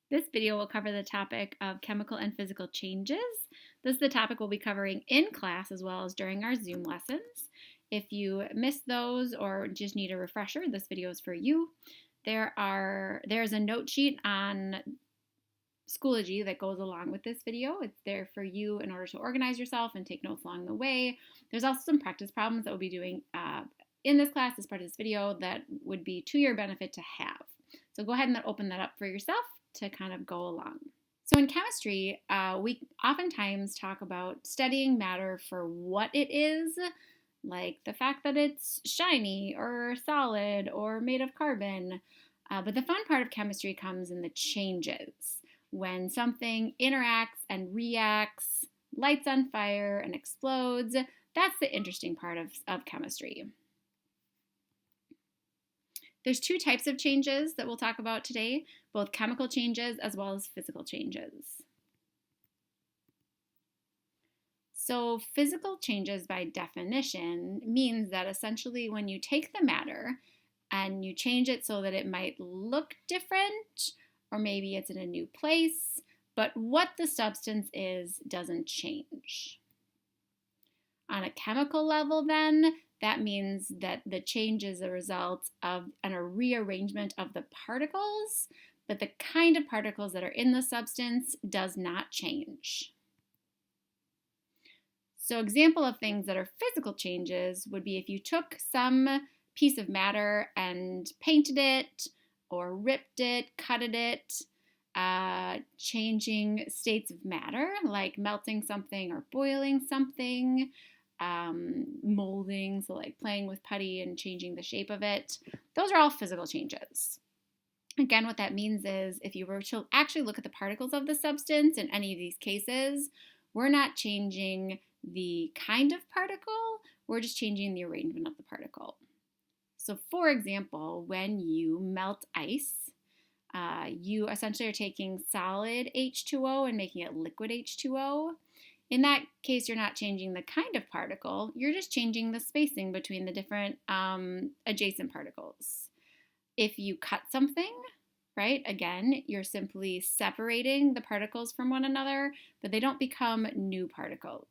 This video will cover the topic of chemical and physical changes. This is the topic we'll be covering in class as well as during our Zoom lessons. If you missed those or just need a refresher, this video is for you. There's a note sheet on Schoology that goes along with this video. It's there for you in order to organize yourself and take notes along the way. There's also some practice problems that we'll be doing in this class as part of this video that would be to your benefit to have. So go ahead and open that up for yourself to kind of go along. So in chemistry, we oftentimes talk about studying matter for what it is, like the fact that it's shiny or solid or made of carbon. But the fun part of chemistry comes in the changes. When something interacts and reacts, lights on fire and explodes, that's the interesting part of chemistry. There's two types of changes that we'll talk about today, both chemical changes as well as physical changes. So physical changes by definition means that essentially when you take the matter and you change it so that it might look different, or maybe it's in a new place, but what the substance is doesn't change. On a chemical level then, that means that the change is a result of a rearrangement of the particles, but the kind of particles that are in the substance does not change. So example of things that are physical changes would be if you took some piece of matter and painted it, or ripped it, cutted it, changing states of matter, like melting something or boiling something, molding, so like playing with putty and changing the shape of it. Those are all physical changes. Again, what that means is if you were to actually look at the particles of the substance in any of these cases, we're not changing the kind of particle, we're just changing the arrangement of the particle. So for example, when you melt ice, you essentially are taking solid H2O and making it liquid H2O. In that case, you're not changing the kind of particle, you're just changing the spacing between the different adjacent particles. If you cut something, right, again, you're simply separating the particles from one another, but they don't become new particles.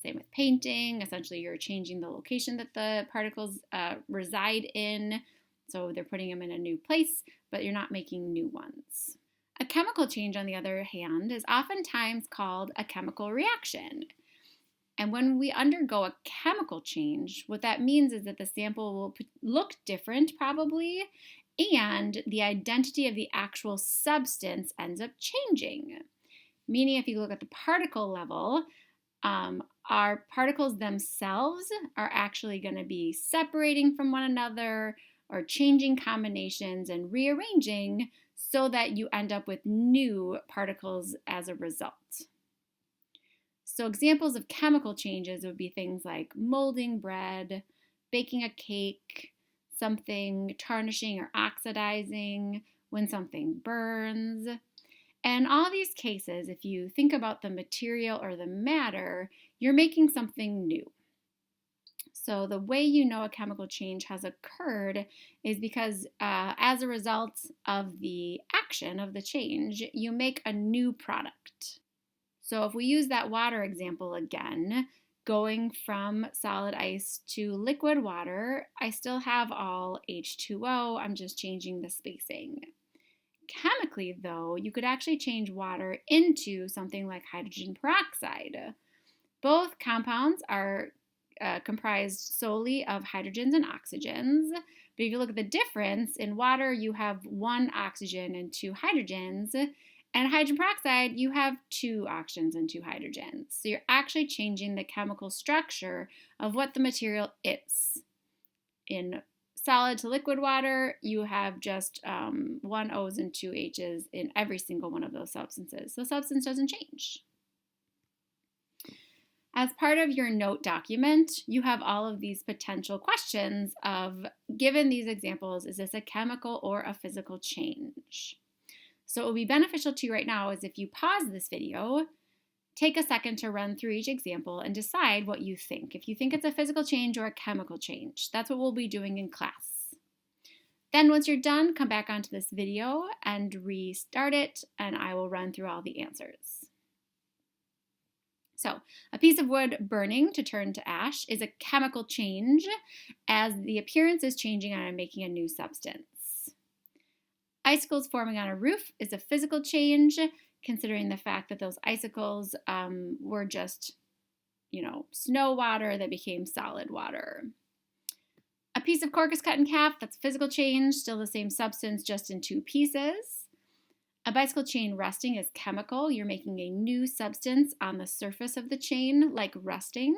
Same with painting, essentially you're changing the location that the particles reside in, so they're putting them in a new place, but you're not making new ones. A chemical change, on the other hand, is oftentimes called a chemical reaction. And when we undergo a chemical change, what that means is that the sample will look different probably, and the identity of the actual substance ends up changing. Meaning if you look at the particle level, our particles themselves are actually going to be separating from one another or changing combinations and rearranging so that you end up with new particles as a result. So examples of chemical changes would be things like molding bread, baking a cake, something tarnishing or oxidizing, when something burns. And in all these cases, if you think about the material or the matter, you're making something new. So the way you know a chemical change has occurred is because as a result of the action of the change, you make a new product. So if we use that water example again, going from solid ice to liquid water, I still have all H2O, I'm just changing the spacing. Chemically, though, you could actually change water into something like hydrogen peroxide. Both compounds are comprised solely of hydrogens and oxygens, but if you look at the difference, in water you have one oxygen and two hydrogens, and hydrogen peroxide you have two oxygens and two hydrogens. So you're actually changing the chemical structure of what the material is. In solid to liquid water, you have just one O's and two H's in every single one of those substances. So the substance doesn't change. As part of your note document, you have all of these potential questions of, given these examples, is this a chemical or a physical change? So what will be beneficial to you right now is if you pause this video, take a second to run through each example and decide what you think. If you think it's a physical change or a chemical change, that's what we'll be doing in class. Then once you're done, come back onto this video and restart it, and I will run through all the answers. So, a piece of wood burning to turn to ash is a chemical change as the appearance is changing and I'm making a new substance. Icicles forming on a roof is a physical change, considering the fact that those icicles were just, snow water that became solid water. A piece of cork is cut in half. That's physical change, still the same substance, just in two pieces. A bicycle chain rusting is chemical. You're making a new substance on the surface of the chain, like rusting.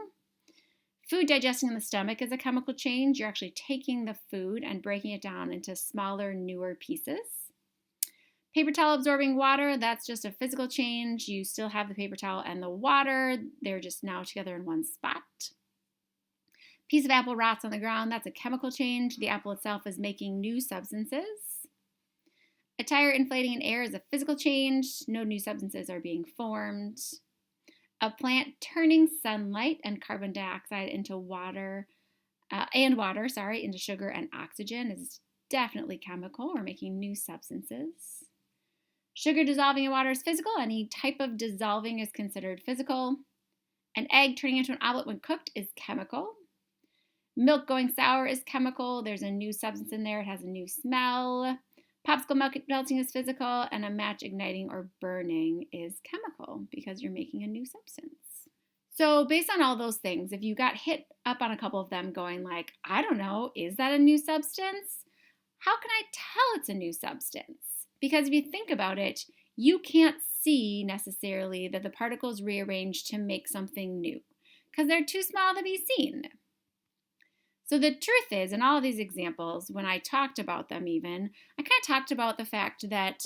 Food digesting in the stomach is a chemical change. You're actually taking the food and breaking it down into smaller, newer pieces. Paper towel absorbing water, that's just a physical change. You still have the paper towel and the water. They're just now together in one spot. Piece of apple rots on the ground, that's a chemical change. The apple itself is making new substances. A tire inflating in air is a physical change. No new substances are being formed. A plant turning sunlight and carbon dioxide into into sugar and oxygen is definitely chemical or making new substances. Sugar dissolving in water is physical. Any type of dissolving is considered physical. An egg turning into an omelet when cooked is chemical. Milk going sour is chemical. There's a new substance in there. It has a new smell. Popsicle melting is physical, and a match igniting or burning is chemical because you're making a new substance. So based on all those things, if you got hit up on a couple of them going like, I don't know, is that a new substance? How can I tell it's a new substance? Because if you think about it, you can't see necessarily that the particles rearranged to make something new because they're too small to be seen. So the truth is, in all of these examples, when I talked about them even, I kind of talked about the fact that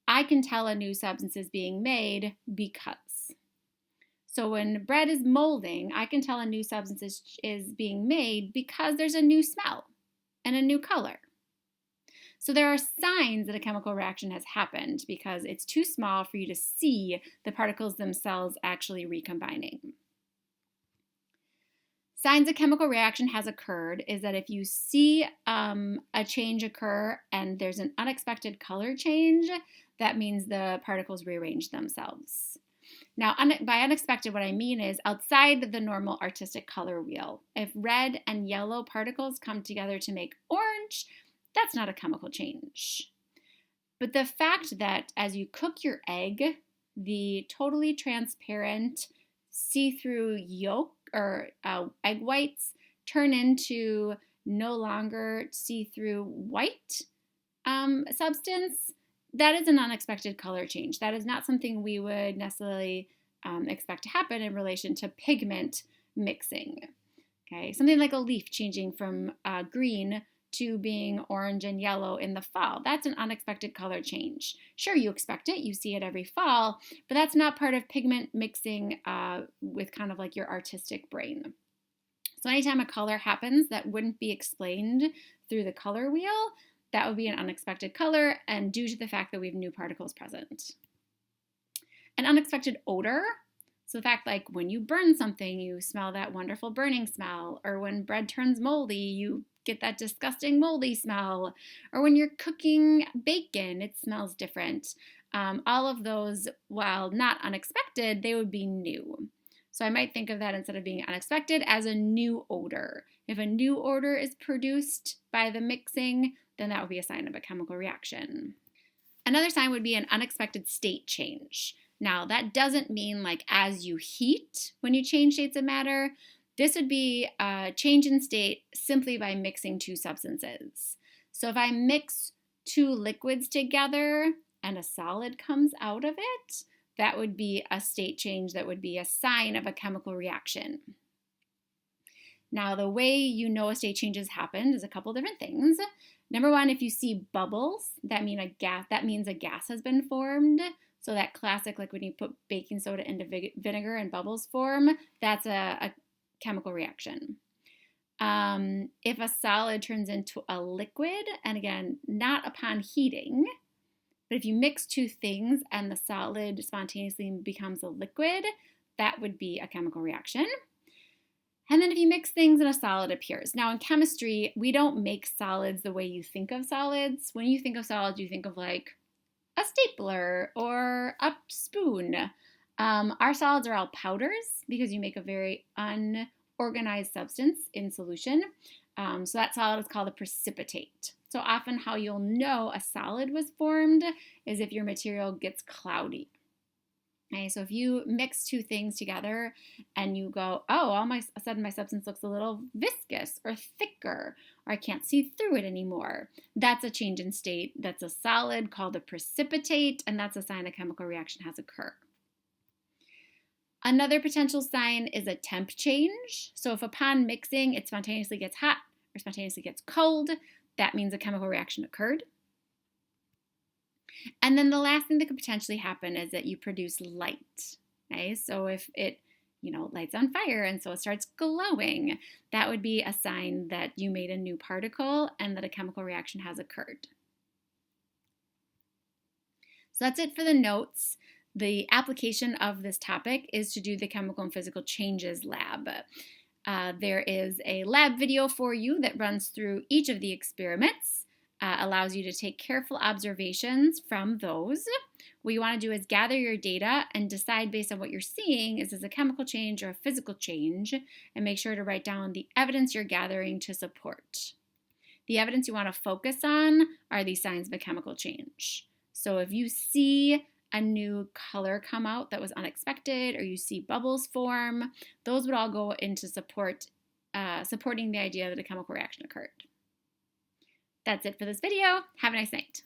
I can tell a new substance is being made because. So when bread is molding, I can tell a new substance is being made because there's a new smell and a new color. So there are signs that a chemical reaction has happened because it's too small for you to see the particles themselves actually recombining. Signs a chemical reaction has occurred is that if you see a change occur and there's an unexpected color change, that means the particles rearrange themselves. Now, by unexpected, what I mean is outside the normal artistic color wheel. If red and yellow particles come together to make orange, that's not a chemical change. But the fact that as you cook your egg, the totally transparent, see-through yolk or egg whites turn into no longer see-through white substance, that is an unexpected color change. That is not something we would necessarily expect to happen in relation to pigment mixing. Okay, something like a leaf changing from green to being orange and yellow in the fall. That's an unexpected color change. Sure, you expect it, you see it every fall, but that's not part of pigment mixing with kind of like your artistic brain. So anytime a color happens that wouldn't be explained through the color wheel, that would be an unexpected color and due to the fact that we have new particles present. An unexpected odor. So the fact like when you burn something, you smell that wonderful burning smell, or when bread turns moldy, you get that disgusting moldy smell, or when you're cooking bacon, it smells different. All of those, while not unexpected, they would be new. So I might think of that instead of being unexpected as a new odor. If a new odor is produced by the mixing, then that would be a sign of a chemical reaction. Another sign would be an unexpected state change. Now, that doesn't mean like as you heat when you change states of matter. This would be a change in state simply by mixing two substances. So if I mix two liquids together and a solid comes out of it, that would be a state change that would be a sign of a chemical reaction. Now, the way you know a state change has happened is a couple different things. Number one, if you see bubbles, that means a gas has been formed. So that classic, like when you put baking soda into vinegar and bubbles form, that's a chemical reaction. If a solid turns into a liquid, and again, not upon heating, but if you mix two things and the solid spontaneously becomes a liquid, that would be a chemical reaction. And then if you mix things and a solid appears. Now in chemistry, we don't make solids the way you think of solids. When you think of solids, you think of like a stapler or a spoon. Our solids are all powders because you make a very unorganized substance in solution. So that solid is called a precipitate. So often how you'll know a solid was formed is if your material gets cloudy. Okay, so if you mix two things together and you go, oh, all of a sudden my substance looks a little viscous or thicker, or I can't see through it anymore, that's a change in state. That's a solid called a precipitate, and that's a sign a chemical reaction has occurred. Another potential sign is a temp change. So if upon mixing it spontaneously gets hot or spontaneously gets cold, that means a chemical reaction occurred. And then the last thing that could potentially happen is that you produce light. Okay? So if it, lights on fire and so it starts glowing, that would be a sign that you made a new particle and that a chemical reaction has occurred. So that's it for the notes. The application of this topic is to do the chemical and physical changes lab. There is a lab video for you that runs through each of the experiments. Allows you to take careful observations from those. What you want to do is gather your data and decide based on what you're seeing, is this a chemical change or a physical change, and make sure to write down the evidence you're gathering to support. The evidence you want to focus on are these signs of a chemical change. So if you see a new color come out that was unexpected, or you see bubbles form, those would all go into supporting the idea that a chemical reaction occurred. That's it for this video. Have a nice night.